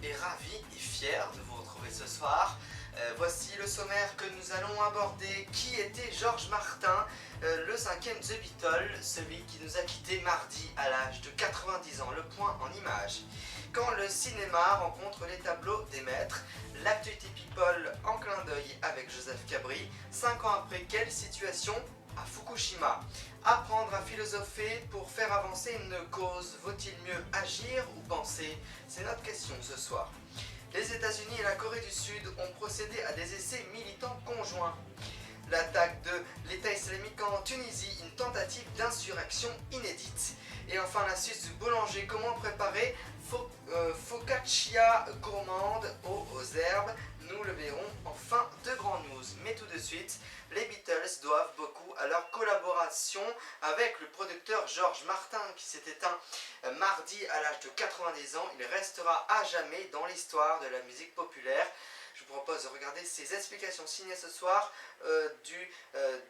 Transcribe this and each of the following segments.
et ravi et fier de vous retrouver ce soir. Voici le sommaire que nous allons aborder. Qui était George Martin, le cinquième The Beatles, celui qui nous a quittés mardi à l'âge de 90 ans, le point en images. Quand le cinéma rencontre les tableaux des maîtres, l'actualité people en clin d'œil avec Joseph Cabri. 5 ans après, quelle situation à Fukushima? Apprendre à philosopher pour faire avancer une cause, vaut-il mieux agir ou penser? C'est notre question ce soir. Les États-Unis et la Corée du Sud ont procédé à des essais militants conjoints. L'attaque de l'État islamique en Tunisie, une tentative d'insurrection inédite. Et enfin l'astuce du boulanger, comment préparer focaccia gourmande aux herbes. Nous le verrons en fin de Grand News. Mais tout de suite, les Beatles doivent beaucoup à leur collaboration avec le producteur George Martin qui s'est éteint mardi à l'âge de 90 ans. Il restera à jamais dans l'histoire de la musique populaire. Je vous propose de regarder ces explications signées ce soir du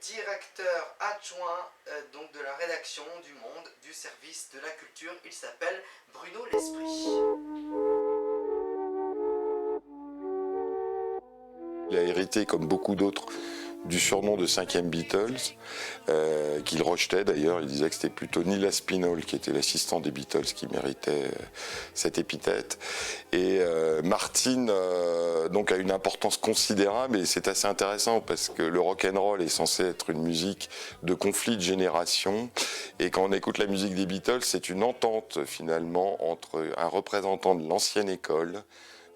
directeur adjoint donc de la rédaction du Monde du service de la culture. Il s'appelle Bruno L'Esprit. Il a hérité, comme beaucoup d'autres, du surnom de cinquième Beatles, qu'il rejetait d'ailleurs. Il disait que c'était plutôt Neil Aspinall, qui était l'assistant des Beatles, qui méritait cette épithète. Et Martin donc a une importance considérable, et c'est assez intéressant parce que le rock'n'roll est censé être une musique de conflit de génération. Et quand on écoute la musique des Beatles, c'est une entente finalement entre un représentant de l'ancienne école,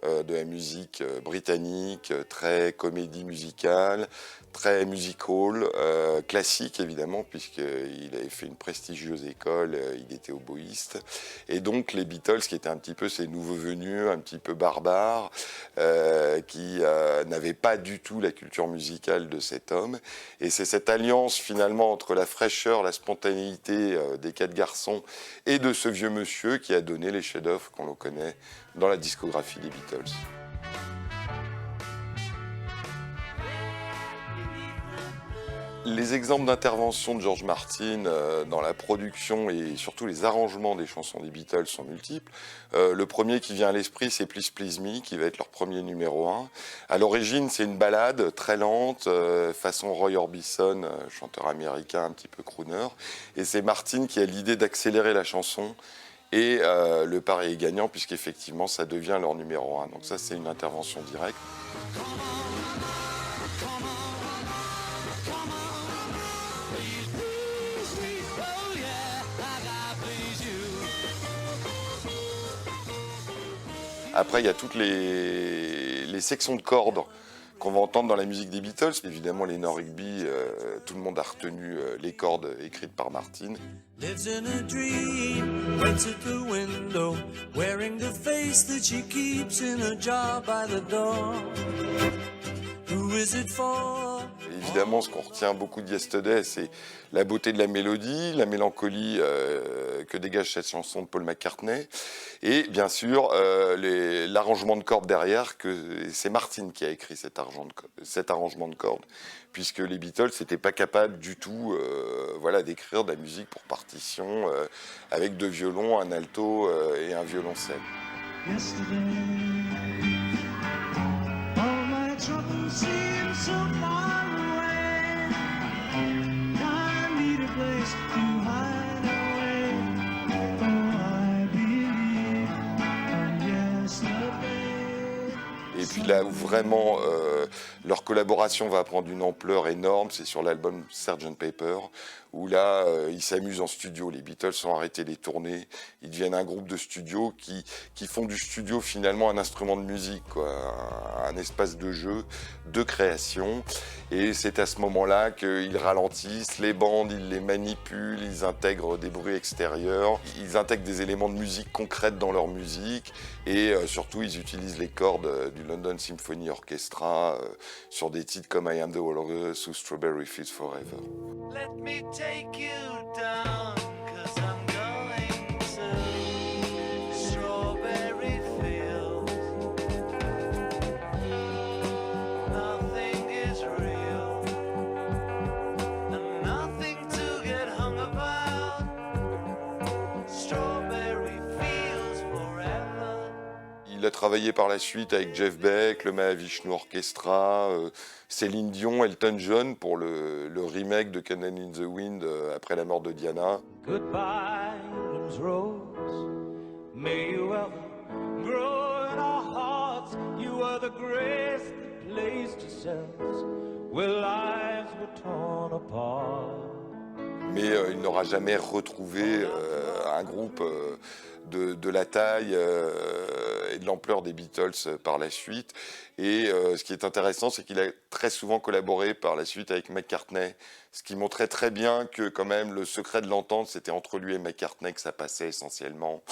de la musique britannique, très comédie musicale, très music hall, classique évidemment, puisqu'il avait fait une prestigieuse école, il était oboïste. Et donc les Beatles, qui étaient un petit peu ces nouveaux venus, un petit peu barbares, qui n'avaient pas du tout la culture musicale de cet homme. Et c'est cette alliance finalement entre la fraîcheur, la spontanéité des 4 garçons et de ce vieux monsieur qui a donné les chefs-d'œuvre qu'on le connaît dans la discographie des Beatles. Les exemples d'intervention de George Martin dans la production et surtout les arrangements des chansons des Beatles sont multiples. Le premier qui vient à l'esprit, c'est Please Please Me, qui va être leur premier numéro 1. À l'origine, c'est une ballade très lente, façon Roy Orbison, chanteur américain un petit peu crooner. Et c'est Martin qui a l'idée d'accélérer la chanson. Et le pari est gagnant puisqu'effectivement ça devient leur numéro 1. Donc ça c'est une intervention directe. Après il y a toutes les sections de cordes qu'on va entendre dans la musique des Beatles. Évidemment, Eleanor Rigby, tout le monde a retenu les cordes écrites par Martin. Lives in a dream, waits at the window, wearing the face that she keeps in a jar by the door. Who is it for? Évidemment, ce qu'on retient beaucoup de Yesterday, c'est la beauté de la mélodie, la mélancolie que dégage cette chanson de Paul McCartney, et bien sûr l'arrangement de cordes derrière, que c'est Martin qui a écrit cet arrangement de cordes, puisque les Beatles n'étaient pas capables du tout d'écrire de la musique pour partition avec 2 violons, un alto et un violoncelle. Yesterday, all my troubles seem so far away. I need a place to hide away. Oh, I believe in yesterday. Et puis là où vraiment leur collaboration va prendre une ampleur énorme, c'est sur l'album Sgt. Pepper, où là ils s'amusent en studio. Les Beatles ont arrêté les tournées, ils deviennent un groupe de studio qui font du studio finalement un instrument de musique, quoi, un espace de jeu, de création. Et c'est à ce moment-là qu'ils ralentissent les bandes, ils les manipulent, ils intègrent des bruits extérieurs, ils intègrent des éléments de musique concrètes dans leur musique, et surtout ils utilisent les cordes du London Symphony Orchestra sur des titres comme I Am the Walrus ou Strawberry Fields Forever. Let me take you down, 'cause I'm going to Strawberry Fields. Nothing is real, and nothing to get hung about. Strawberry Fields forever. Il a travaillé par la suite avec Jeff Beck, le Mahavishnu Orchestra, Céline Dion, Elton John pour le remake de Candle in the Wind après la mort de Diana. Goodbye, England's rose. May you ever grow in our hearts. You are the grace that placed yourselves where lives were torn apart. Mais il n'aura jamais retrouvé un groupe de la taille et de l'ampleur des Beatles par la suite. Et ce qui est intéressant, c'est qu'il a très souvent collaboré par la suite avec McCartney, ce qui montrait très bien que quand même le secret de l'entente, c'était entre lui et McCartney que ça passait essentiellement.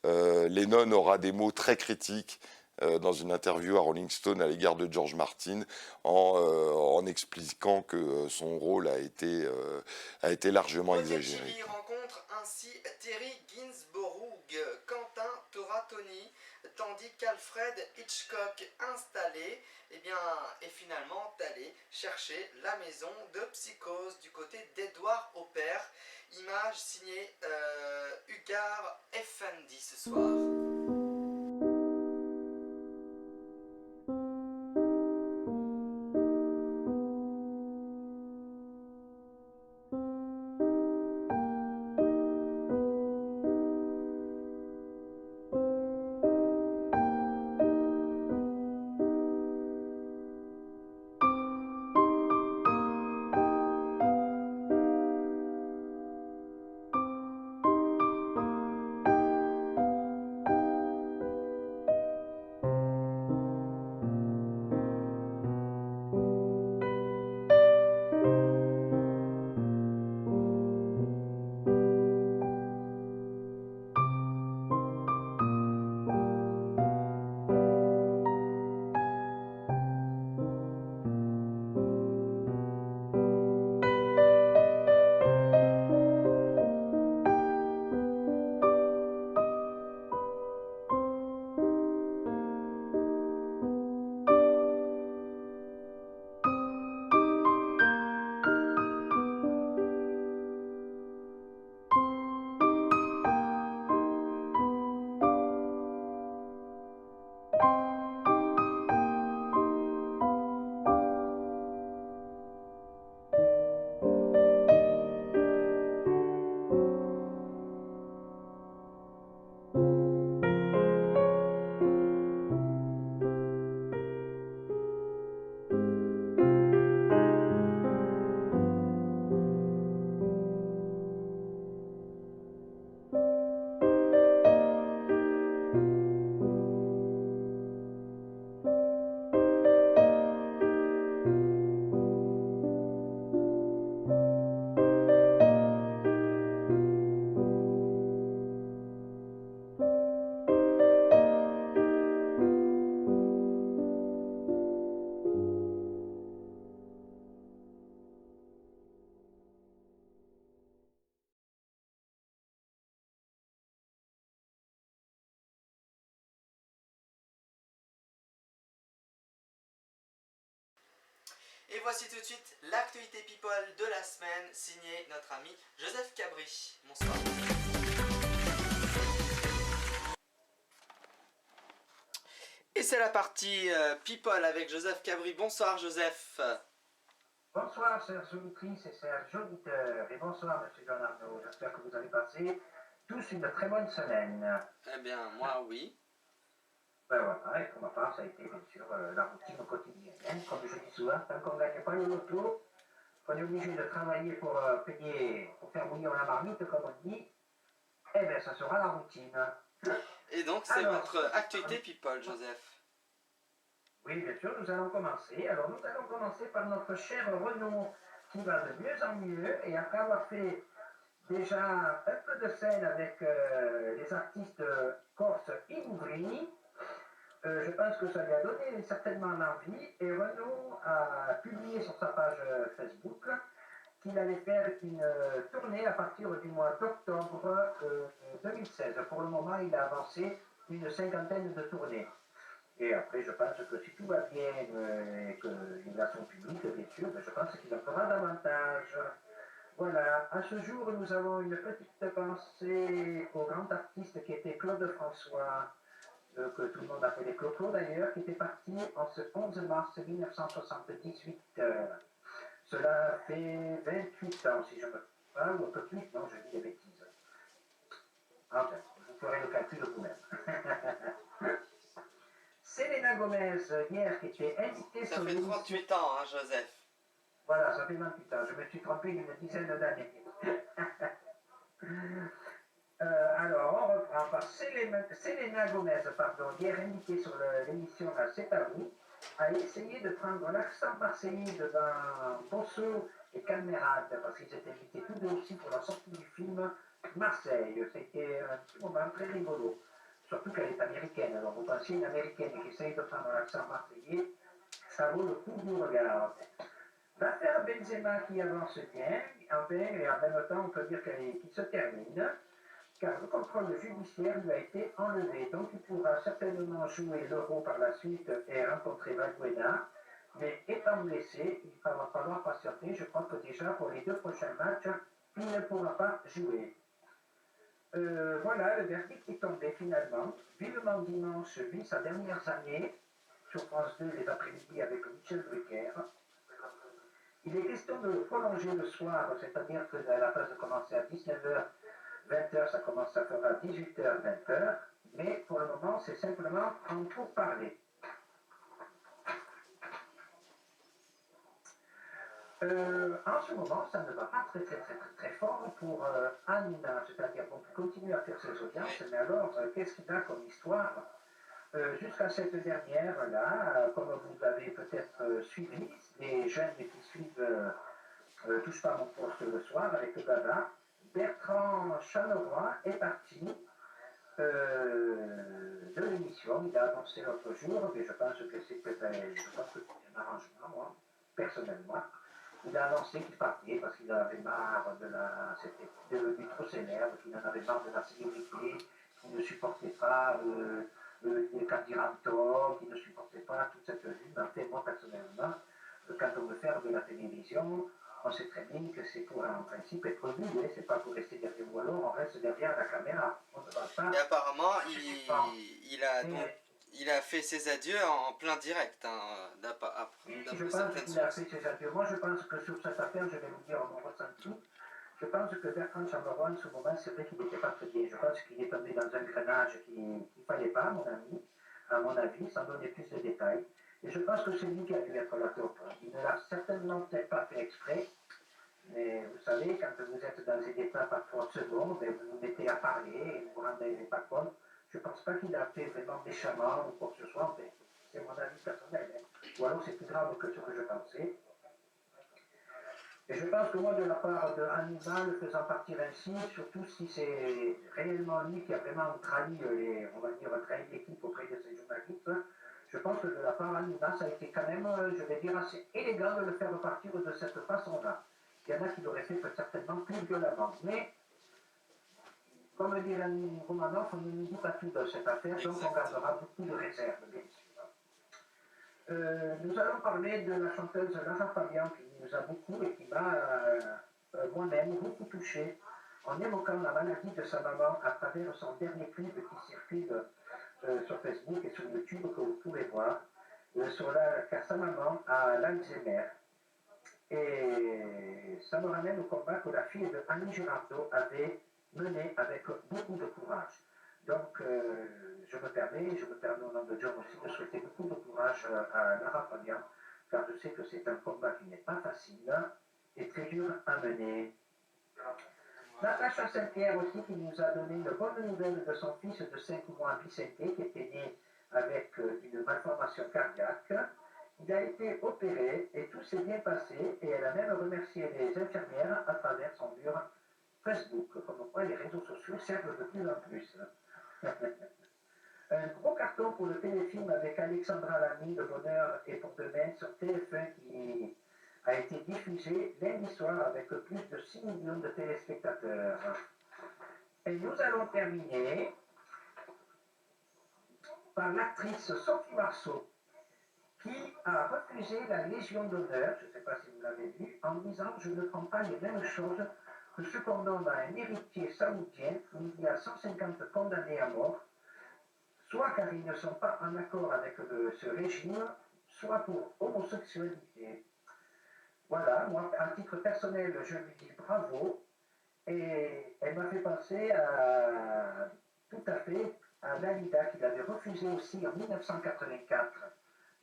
Lennon aura des mots très critiques dans une interview à Rolling Stone à l'égard de George Martin en expliquant que son rôle a été largement exagéré. Chili rencontre ainsi Terry Gainsborough, Quentin Toratoni, tandis qu'Alfred Hitchcock installé est finalement allé chercher la maison de Psychose du côté d'Edward Hopper. Image signée Ugar Effendi ce soir. Et voici tout de suite l'actualité people de la semaine, signée notre ami Joseph Cabri. Bonsoir. Et c'est la partie people avec Joseph Cabri. Bonsoir Joseph. Bonsoir chers auditrices et chers auditeurs, et bonsoir monsieur John Arnaud. J'espère que vous avez passé tous une très bonne semaine. Eh bien, moi oui. Ben voilà, et pour ma part, ça a été bien sûr la routine quotidienne. Comme je dis souvent, tant qu'on ne gagne pas le loto, qu'on est obligé de travailler pour payer, pour faire bouillir la marmite, comme on dit, eh bien ça sera la routine. Et donc c'est votre actualité people, Joseph. Oui, bien sûr, nous allons commencer. Alors nous allons commencer par notre cher Renaud, qui va de mieux en mieux, et après avoir fait déjà un peu de scène avec les artistes corses Inouvri, je pense que ça lui a donné certainement l'envie, et Renaud a publié sur sa page Facebook qu'il allait faire une tournée à partir du mois d'octobre 2016. Pour le moment, il a avancé une 50aine de tournées. Et après, je pense que si tout va bien et qu'il a son public, bien sûr, je pense qu'il en fera davantage. Voilà, à ce jour, nous avons une petite pensée au grand artiste qui était Claude François, que tout le monde appelait Coco d'ailleurs, qui était parti en ce 11 mars 1978. Cela fait 28 ans, si je me trompe pas, ou un peu plus, non, je dis des bêtises. Enfin, vous ferez le calcul vous-même. Selena Gomez, hier, qui était invitée Ça sur fait l'émission... 38 ans, hein, Joseph. Voilà, ça fait 28 ans. Je me suis trompé d'une dizaine d'années. Alors, on reprend par Selena Gomez, pardon, hier invitée sur l'émission C'est à vous, a essayé de prendre l'accent marseillais devant Bosso et Calmerade, parce qu'ils étaient invités tous deux aussi pour la sortie du film Marseille. C'était un petit moment très rigolo. Surtout qu'elle est américaine. Alors, vous pensez une américaine qui essaye de prendre l'accent marseillais, ça vaut le coup du regard. L'affaire Benzema qui avance bien, et en même temps, on peut dire qu'il se termine, car le contrôle judiciaire lui a été enlevé. Donc, il pourra certainement jouer l'Euro par la suite et rencontrer Valbuena. Mais étant blessé, il va falloir patienter. Je crois que déjà pour les 2 prochains matchs, il ne pourra pas jouer. Voilà, le verdict est tombé finalement. Vivement dimanche vit sa dernière année sur France 2 les après-midi avec Michel Drucker. Il est question de le prolonger le soir, c'est-à-dire que à la place de commencer à 19h, 20h, ça commence à faire à 18h, 20h. Mais pour le moment, c'est simplement en pourparlers. En ce moment, ça ne va pas très fort pour Hanouna, c'est-à-dire qu'on continue à faire ses audiences, mais alors, qu'est-ce qu'il a comme histoire jusqu'à cette dernière-là, comme vous avez peut-être suivi, les jeunes qui suivent Touche pas à mon poste le soir avec Gaga, Bertrand Chameroy est parti de l'émission. Il a annoncé l'autre jour, mais je pense que c'est un arrangement, moi, personnellement. Il a annoncé qu'il partait parce qu'il en avait marre c'était devenu trop célèbre, qu'il en avait marre de la célébrité, qu'il ne supportait pas les candidatures, qu'il ne supportait pas toute cette vie. Mais en fait, moi, personnellement, quand on veut faire de la télévision, on sait très bien que c'est pour, en principe, être vu, hein, c'est pas pour rester derrière ou alors on reste derrière la caméra. On ne va pas. Et apparemment, il a fait ses adieux en plein direct. Hein, je pense qu'il a fait ses adieux. Moi, je pense que sur cette affaire, je vais vous dire mon ressenti. Je pense que Bertrand Chameroy, en ce moment, c'est vrai qu'il n'était pas très bien. Je pense qu'il est tombé dans un grenage qu'il ne fallait pas, à mon avis, sans donner plus de détails. Et je pense que c'est lui qui a dû être la taupe. Il ne l'a certainement peut-être pas fait exprès. Mais vous savez, quand vous êtes dans des états par 30 secondes, et vous vous mettez à parler et vous vous rendez pas compte, je ne pense pas qu'il a fait vraiment méchamment ou quoi que ce soit. En fait. C'est mon avis personnel. Hein. Ou alors c'est plus grave que ce que je pensais. Et je pense que moi, de la part de Hanouna, le faisant partir ainsi, surtout si c'est réellement lui qui a vraiment trahi l'équipe auprès de ses journalistes, je pense que de la part d'Hanouna, ça a été quand même, je vais dire, assez élégant de le faire partir de cette façon-là. Il y en a qui l'auraient fait certainement plus violemment. Mais, comme dit Romanov, on ne nous dit pas tout dans cette affaire, donc on gardera beaucoup de réserve, bien sûr. Nous allons parler de la chanteuse Lara Fabian qui nous a beaucoup et qui m'a moi-même beaucoup touché en évoquant la maladie de sa maman à travers son dernier clip qui circule sur Facebook et sur YouTube que vous pouvez voir, car sa maman a l'Alzheimer. Et ça me ramène au combat que la fille de Annie Girardot avait mené avec beaucoup de courage. Donc, je me permets au nom de John aussi, de souhaiter beaucoup de courage à Lara Fabian, car je sais que c'est un combat qui n'est pas facile et très dur à mener. Natacha Saint-Pierre aussi, qui nous a donné une bonne nouvelle de son fils de 5 mois, Vicente, qui était né avec une malformation cardiaque. Il a été opéré et tout s'est bien passé et elle a même remercié les infirmières à travers son mur Facebook. Comme quoi les réseaux sociaux servent de plus en plus. Un gros carton pour le téléfilm avec Alexandra Lamy, Le Bonheur et pour demain sur TF1 qui a été diffusé lundi soir avec plus de 6 millions de téléspectateurs. Et nous allons terminer par l'actrice Sophie Marceau, qui a refusé la Légion d'honneur, je ne sais pas si vous l'avez vu, en disant « Je ne prends pas les mêmes choses que ce qu'on donne à un héritier saoudien où il y a 150 condamnés à mort, soit car ils ne sont pas en accord avec ce régime, soit pour homosexualité. Voilà, moi, à titre personnel, je lui dis bravo, et elle m'a fait penser tout à fait à Dalida, qui l'avait refusé aussi en 1984.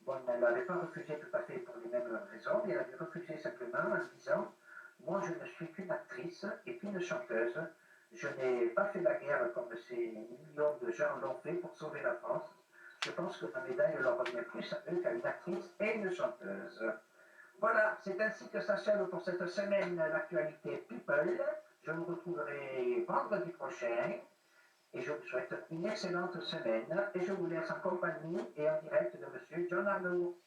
Bon, elle ne l'avait pas refusé tout à fait pour les mêmes raisons, mais elle avait refusé simplement en disant « Moi, je ne suis qu'une actrice et qu'une chanteuse. Je n'ai pas fait la guerre comme ces millions de gens l'ont fait pour sauver la France. Je pense que la médaille leur revient plus à eux qu'à une actrice et une chanteuse. » Voilà, c'est ainsi que s'achève pour cette semaine l'actualité People. Je vous retrouverai vendredi prochain et je vous souhaite une excellente semaine et je vous laisse en compagnie et en direct de Monsieur John Arnaud.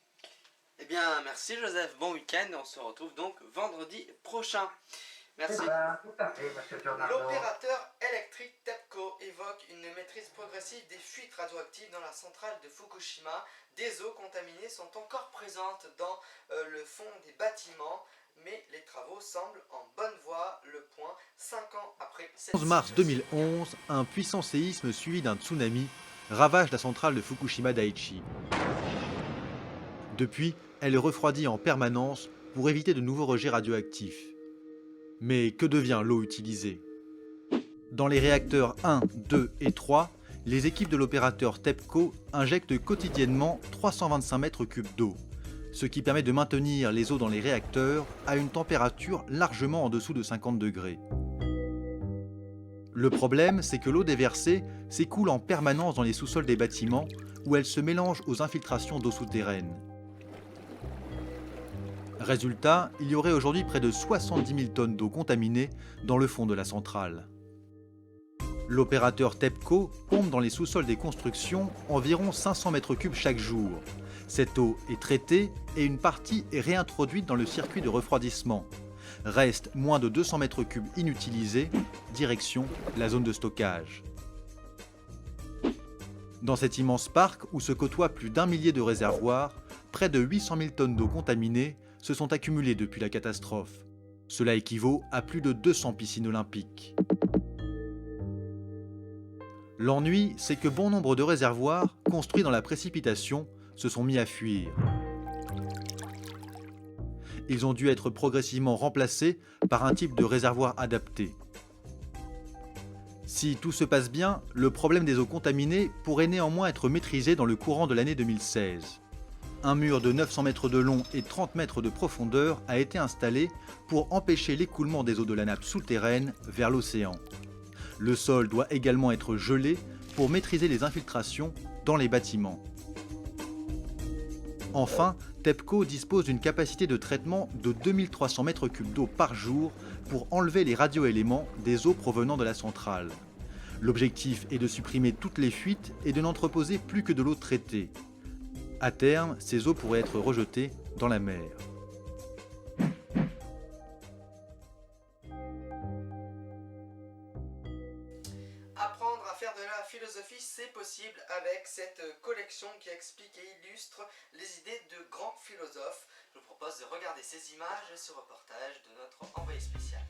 Eh bien, merci Joseph, bon week-end et on se retrouve donc vendredi prochain. Merci. C'est ça, tout à fait, Monsieur John Arnaud. L'opérateur électrique TEPCO évoque une maîtrise progressive des fuites radioactives dans la centrale de Fukushima. Des eaux contaminées sont encore présentes dans le fond des bâtiments, mais les travaux semblent en bonne voie. Le point, 5 ans après cette 11 mars 2011, un puissant séisme suivi d'un tsunami ravage la centrale de Fukushima Daiichi. Depuis, elle est refroidie en permanence pour éviter de nouveaux rejets radioactifs. Mais que devient l'eau utilisée? Dans les réacteurs 1, 2 et 3, les équipes de l'opérateur TEPCO injectent quotidiennement 325 mètres cubes d'eau, ce qui permet de maintenir les eaux dans les réacteurs à une température largement en dessous de 50 degrés. Le problème, c'est que l'eau déversée s'écoule en permanence dans les sous-sols des bâtiments où elle se mélange aux infiltrations d'eau souterraine. Résultat, il y aurait aujourd'hui près de 70 000 tonnes d'eau contaminée dans le fond de la centrale. L'opérateur TEPCO pompe dans les sous-sols des constructions environ 500 mètres cubes chaque jour. Cette eau est traitée et une partie est réintroduite dans le circuit de refroidissement. Reste moins de 200 mètres cubes inutilisés, direction la zone de stockage. Dans cet immense parc où se côtoient plus d'1 millier de réservoirs, près de 800 000 tonnes d'eau contaminée se sont accumulées depuis la catastrophe. Cela équivaut à plus de 200 piscines olympiques. L'ennui, c'est que bon nombre de réservoirs, construits dans la précipitation, se sont mis à fuir. Ils ont dû être progressivement remplacés par un type de réservoir adapté. Si tout se passe bien, le problème des eaux contaminées pourrait néanmoins être maîtrisé dans le courant de l'année 2016. Un mur de 900 mètres de long et 30 mètres de profondeur a été installé pour empêcher l'écoulement des eaux de la nappe souterraine vers l'océan. Le sol doit également être gelé pour maîtriser les infiltrations dans les bâtiments. Enfin, TEPCO dispose d'une capacité de traitement de 2300 mètres cubes d'eau par jour pour enlever les radioéléments des eaux provenant de la centrale. L'objectif est de supprimer toutes les fuites et de n'entreposer plus que de l'eau traitée. À terme, ces eaux pourraient être rejetées dans la mer. Apprendre à faire de la philosophie, c'est possible avec cette collection qui explique et illustre les idées de grands philosophes. Je vous propose de regarder ces images et ce reportage de notre envoyé spécial.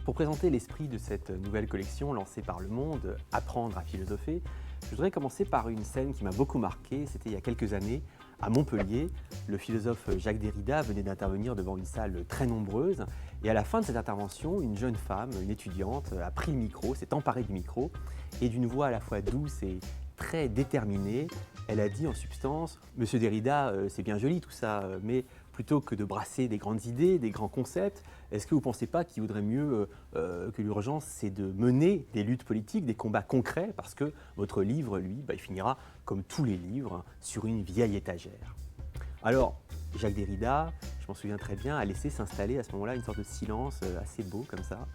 Pour présenter l'esprit de cette nouvelle collection lancée par Le Monde, Apprendre à philosopher, je voudrais commencer par une scène qui m'a beaucoup marqué. C'était il y a quelques années, à Montpellier. Le philosophe Jacques Derrida venait d'intervenir devant une salle très nombreuse. Et à la fin de cette intervention, une jeune femme, une étudiante, a pris le micro, s'est emparée du micro, et d'une voix à la fois douce et très déterminée, elle a dit en substance « Monsieur Derrida, c'est bien joli tout ça, mais plutôt que de brasser des grandes idées, des grands concepts, est-ce que vous ne pensez pas qu'il vaudrait mieux que l'urgence, c'est de mener des luttes politiques, des combats concrets, parce que votre livre, lui, il finira, comme tous les livres, sur une vieille étagère ». Alors, Jacques Derrida, je m'en souviens très bien, a laissé s'installer à ce moment-là une sorte de silence assez beau comme ça.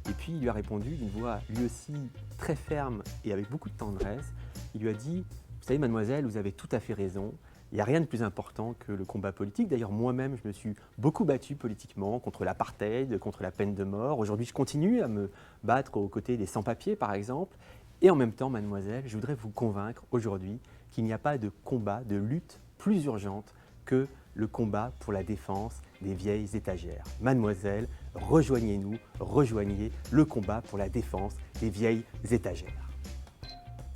Et puis il lui a répondu d'une voix lui aussi très ferme et avec beaucoup de tendresse. Il lui a dit « Vous savez mademoiselle, vous avez tout à fait raison. Il n'y a rien de plus important que le combat politique. D'ailleurs, moi-même, je me suis beaucoup battu politiquement contre l'apartheid, contre la peine de mort. Aujourd'hui, je continue à me battre aux côtés des sans-papiers, par exemple. Et en même temps, mademoiselle, je voudrais vous convaincre aujourd'hui qu'il n'y a pas de combat, de lutte plus urgente que le combat pour la défense des vieilles étagères. Mademoiselle, rejoignez-nous, rejoignez le combat pour la défense des vieilles étagères. »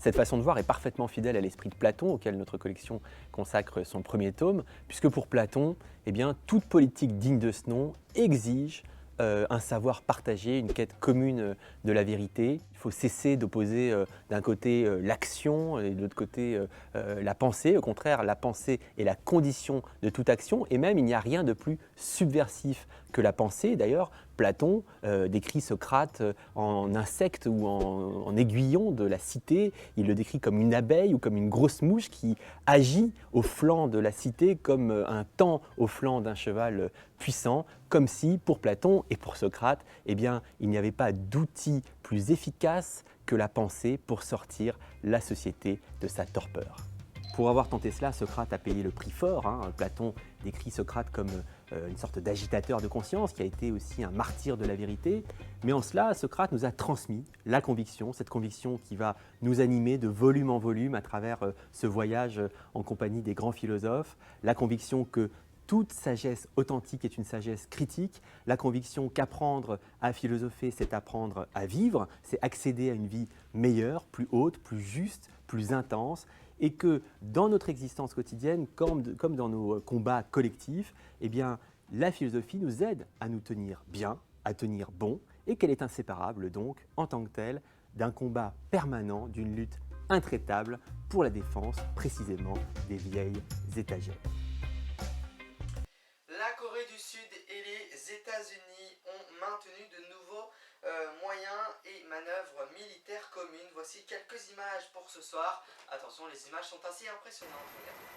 Cette façon de voir est parfaitement fidèle à l'esprit de Platon, auquel notre collection consacre son premier tome, puisque pour Platon, eh bien, toute politique digne de ce nom exige un savoir partagé, une quête commune de la vérité. Il faut cesser d'opposer d'un côté l'action et de l'autre côté la pensée. Au contraire, la pensée est la condition de toute action, et même il n'y a rien de plus subversif que la pensée. D'ailleurs, Platon décrit Socrate en insecte ou en aiguillon de la cité. Il le décrit comme une abeille ou comme une grosse mouche qui agit au flanc de la cité comme un taon au flanc d'un cheval puissant, comme si, pour Platon et pour Socrate, eh bien, il n'y avait pas d'outil plus efficace que la pensée pour sortir la société de sa torpeur. Pour avoir tenté cela, Socrate a payé le prix fort. Platon décrit Socrate comme une sorte d'agitateur de conscience qui a été aussi un martyr de la vérité. Mais en cela, Socrate nous a transmis la conviction, cette conviction qui va nous animer de volume en volume à travers ce voyage en compagnie des grands philosophes, la conviction que toute sagesse authentique est une sagesse critique, la conviction qu'apprendre à philosopher, c'est apprendre à vivre, c'est accéder à une vie meilleure, plus haute, plus juste, plus intense, et que dans notre existence quotidienne, comme dans nos combats collectifs, eh bien, la philosophie nous aide à nous tenir bien, à tenir bon, et qu'elle est inséparable donc, en tant que telle, d'un combat permanent, d'une lutte intraitable pour la défense précisément des vieilles étagères. La Corée du Sud et les États-Unis ont maintenu de nouveaux moyens et manœuvres militaires communes. Voici quelques images pour ce soir. Attention, les images sont assez impressionnantes. Regardez.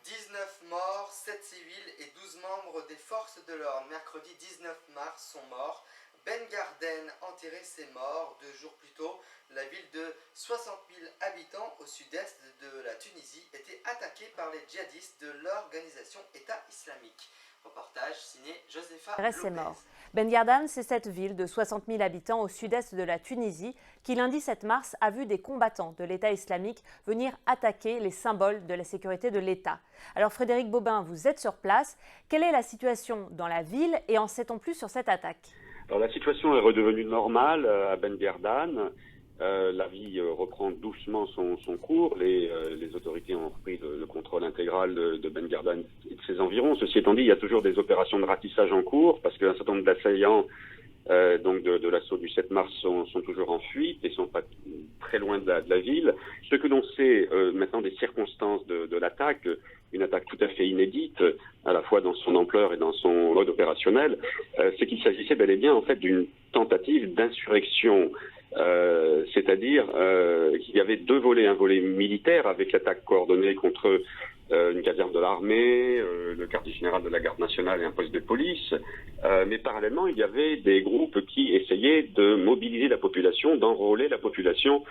19 morts, 7 civils et 12 membres des forces de l'ordre. Mercredi 19 mars sont morts. Ben Garden enterrait ses morts 2 jours plus tôt. La ville de 60 000 habitants au sud-est de la Tunisie était attaquée par les djihadistes de l'organisation État islamique. Reportage signé Josepha C'est Lopez. mort. Ben Garden, c'est cette ville de 60 000 habitants au sud-est de la Tunisie qui, lundi 7 mars, a vu des combattants de l'État islamique venir attaquer les symboles de la sécurité de l'État. Alors Frédéric Bobin, vous êtes sur place. Quelle est la situation dans la ville et en sait-on plus sur cette attaque? Alors, la situation est redevenue normale à Ben Garden. La vie reprend doucement son cours. Les autorités ont repris le contrôle intégral de Ben Garden et de ses environs. Ceci étant dit, il y a toujours des opérations de ratissage en cours parce qu'un certain nombre d'assaillants donc de l'assaut du 7 mars sont toujours en fuite et sont pas très loin de la ville. Ce que l'on sait maintenant des circonstances de l'attaque, une attaque tout à fait inédite, à la fois dans son ampleur et dans son mode opérationnel, c'est qu'il s'agissait bel et bien en fait d'une tentative d'insurrection. C'est-à-dire qu'il y avait 2 volets, un volet militaire avec l'attaque coordonnée contre une caserne de l'armée, le quartier général de la garde nationale et un poste de police, mais parallèlement il y avait des groupes qui essayaient de mobiliser la population, d'enrôler la population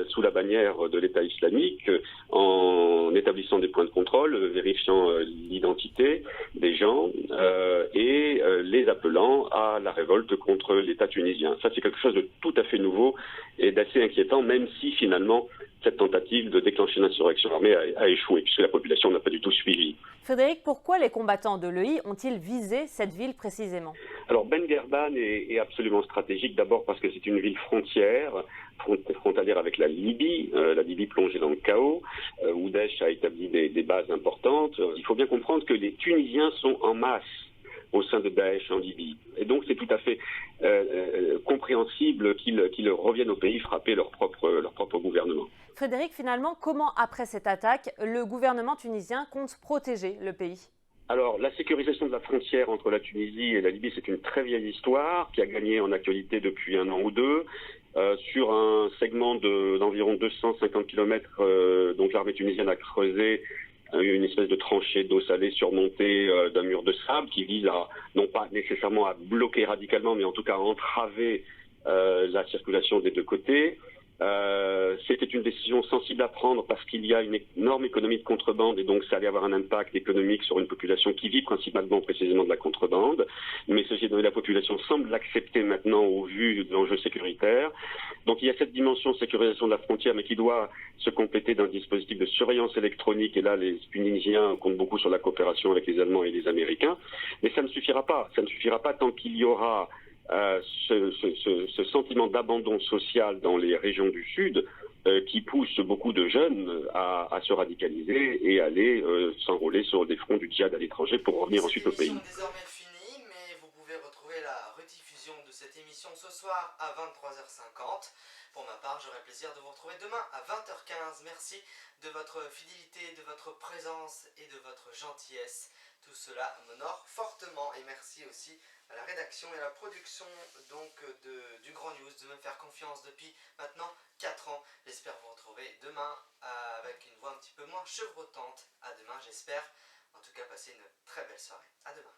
sous la bannière de l'État islamique en établissant des points de contrôle, vérifiant l'identité des gens et les appelant à la révolte contre l'État tunisien. Ça, c'est quelque chose de tout à fait nouveau et d'assez inquiétant, même si finalement cette tentative de déclencher l'insurrection armée a échoué, puisque la population n'a pas du tout suivi. Frédéric, pourquoi les combattants de l'EI ont-ils visé cette ville précisément? Alors Ben Garden est absolument stratégique, d'abord parce que c'est une ville frontalière avec la Libye plongée dans le chaos, où Daesh a établi des bases importantes. Il faut bien comprendre que les Tunisiens sont en masse au sein de Daesh en Libye. Et donc c'est tout à fait compréhensible qu'ils reviennent au pays frapper leur propre gouvernement. Frédéric, finalement, comment, après cette attaque, le gouvernement tunisien compte protéger le pays? Alors, la sécurisation de la frontière entre la Tunisie et la Libye, c'est une très vieille histoire qui a gagné en actualité depuis 1 an ou 2. sur un segment d'environ 250 km, donc l'armée tunisienne a creusé une espèce de tranchée d'eau salée surmontée d'un mur de sable qui vise à, non pas nécessairement à bloquer radicalement, mais en tout cas à entraver la circulation des deux côtés. C'était une décision sensible à prendre parce qu'il y a une énorme économie de contrebande et donc ça allait avoir un impact économique sur une population qui vit principalement précisément de la contrebande. Mais ceci étant dit, la population semble l'accepter maintenant au vu de l'enjeu sécuritaire. Donc il y a cette dimension de sécurisation de la frontière mais qui doit se compléter d'un dispositif de surveillance électronique et là les Tunisiens comptent beaucoup sur la coopération avec les Allemands et les Américains. Mais ça ne suffira pas. Ça ne suffira pas tant qu'il y aura ce sentiment d'abandon social dans les régions du Sud qui pousse beaucoup de jeunes à se radicaliser et aller s'enrôler sur des fronts du djihad à l'étranger pour revenir ensuite au pays. Cette émission est désormais finie, mais vous pouvez retrouver la rediffusion de cette émission ce soir à 23h50. Pour ma part, j'aurai le plaisir de vous retrouver demain à 20h15. Merci de votre fidélité, de votre présence et de votre gentillesse. Tout cela m'honore fortement et merci aussi à la rédaction et à la production donc du Grand News de me faire confiance depuis maintenant 4 ans. J'espère vous retrouver demain avec une voix un petit peu moins chevrotante. À demain, j'espère. En tout cas, passez une très belle soirée. À demain.